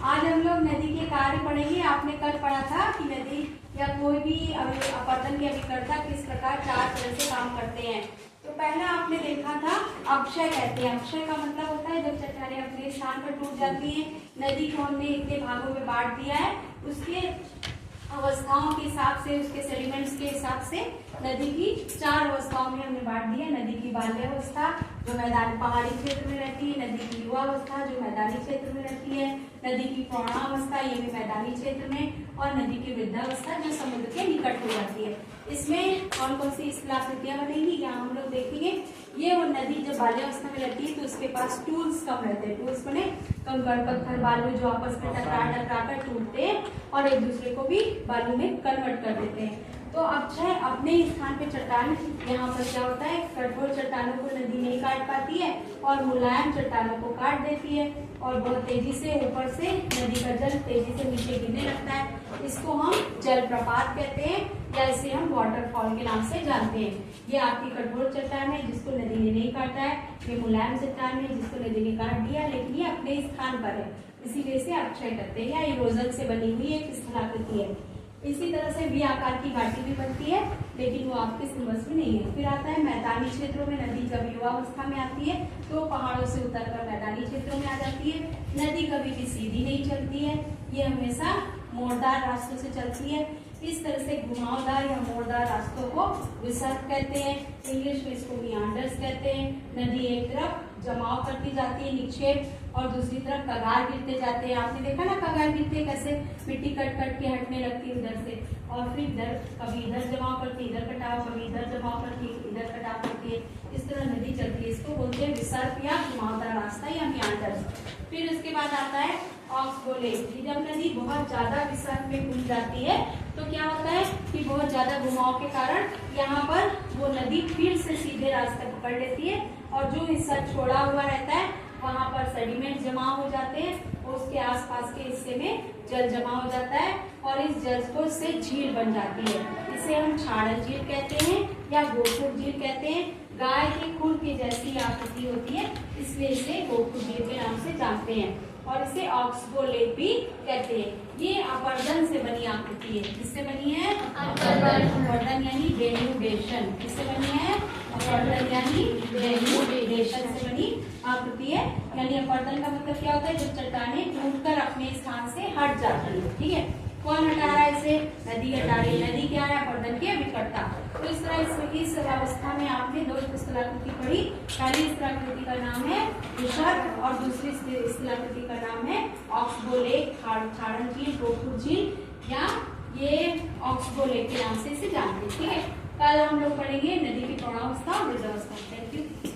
आज हम लोग नदी के कार्य पढ़ेंगे। आपने कल पढ़ा था कि नदी या कोई भी अपरदन के अभिकर्ता किस प्रकार चार तरह से काम करते हैं। तो पहला आपने देखा था अक्षय कहते हैं। अक्षय का मतलब होता है जब चट्टानें अपने स्थान पर टूट जाती हैं। नदी को हमने इतने भागों में बांट दिया है, उसके अवस्थाओं के हिसाब से, उसके सेडिमेंट्स के हिसाब से नदी की चार अवस्थाओं में हमने बांट दिया। नदी की बाल्यावस्था जो मैदानी पहाड़ी क्षेत्र में रहती है, नदी की युवावस्था जो मैदानी क्षेत्र में रहती है, नदी की प्रौढ़ावस्था ये भी मैदानी क्षेत्र में, और नदी की वृद्धावस्था जो समुद्र के निकट हो जाती है। इसमें कौन कौन सी स्थलाकृतियां बनेंगी यहाँ हम लोग देखेंगे। ये वो नदी जब बाल्यावस्था में रहती है तो उसके पास टूल्स कम रहते हैं। टूल्स बने कंकड़ पत्थर बालू जो आपस में टकरा कर टूटते हैं और एक दूसरे को भी बालू में कन्वर्ट कर देते हैं। तो अक्षय अपने स्थान पे चट्टान, यहाँ पर क्या होता है, कठोर चट्टानों को नदी नहीं काट पाती है और मुलायम चट्टानों को काट देती है और बहुत तेजी से ऊपर से नदी का जल तेजी से नीचे गिरने लगता है। इसको हम जलप्रपात कहते हैं या इसे हम वाटरफॉल के नाम से जानते हैं। ये आपकी कठोर चट्टान है जिसको नदी ने नहीं काटा है। ये मुलायम चट्टान है जिसको नदी ने काट दिया, लेकिन ये अपने स्थान पर है, इसीलिए इसे अक्षय कहते हैं। या इरोजन से बनी हुई एक स्थलाकृति है। इसी तरह से वी आकार की घाटी भी बनती है, लेकिन वो आपके सिलेबस में नहीं है। फिर आता है मैदानी क्षेत्रों में नदी जब युवावस्था में आती है तो पहाड़ों से उतरकर मैदानी क्षेत्रों में आ जाती है। नदी कभी भी सीधी नहीं चलती है, ये हमेशा मोड़दार रास्तों से चलती है। इस तरह से घुमावदार या मोड़दार रास्तों को विसर्ग कहते हैं। इंग्लिश में इसको मियांडर्स कहते हैं। नदी एक तरफ जमाव करती जाती है, निक्षेप, और दूसरी तरफ कगार गिरते जाते हैं। आपने देखा ना कगार गिरते कैसे मिट्टी कट कट के हटने लगती है उधर से, और फिर इधर कभी इधर जमाव करती है, इधर कटाव, कभी इधर जमाव करती है, इधर कटाव करती है। इस तरह नदी चलती है। इसको बोलते हैं विसर्ग या घुमावदार रास्ता या मियांडर्स। फिर उसके बाद आता है ऑक्सबोले। जब नदी बहुत ज्यादा विसर्ग में घूम जाती है तो क्या होता है कि बहुत ज्यादा घुमाव के कारण यहाँ पर वो नदी फिर से सीधे रास्ते पकड़ लेती है और जो हिस्सा छोड़ा हुआ रहता है वहां पर सेडिमेंट जमा हो जाते हैं और उसके आसपास के हिस्से में जल जमा हो जाता है और इस जल को से झील बन जाती है। इसे हम छाड़ल झील कहते हैं या गोखुर झील कहते हैं। गाय के खुर की जैसी आकृति होती है, इसलिए इसे गोखुर झील के नाम से जानते हैं। और इसे ऑक्सबोलेट भी कहते हैं। ये अपरदन से बनी आकृति है। किससे बनी है? अपरदन यानी डेन्यूडेशन। किससे बनी है? अपरदन यानी डेन्यूडेशन से बनी आकृति है। यानी अपरदन का मतलब क्या होता है? जब चट्टानें टूटकर अपने स्थान से हट जाती है। ठीक है, कौन हटा रहा है इसे? नदी हटा रही है। नदी क्या है? अपरदन की अभिकर्ता। तो इस तरह इस अवस्था में आपने दो स्थलाकृति पढ़ी। पहली स्थलाकृति का नाम है विसर्ग और दूसरी स्थलाकृति का नाम है ऑक्सबोलेट, छाड़ल झील, गोखुर झील, या ये ऑक्सबोलेट के नाम से इसे जानते हैं। ठीक है, कल हम लोग पढ़ेंगे नदी की प्रौढ़ावस्था और वृद्धावस्था। Thank you.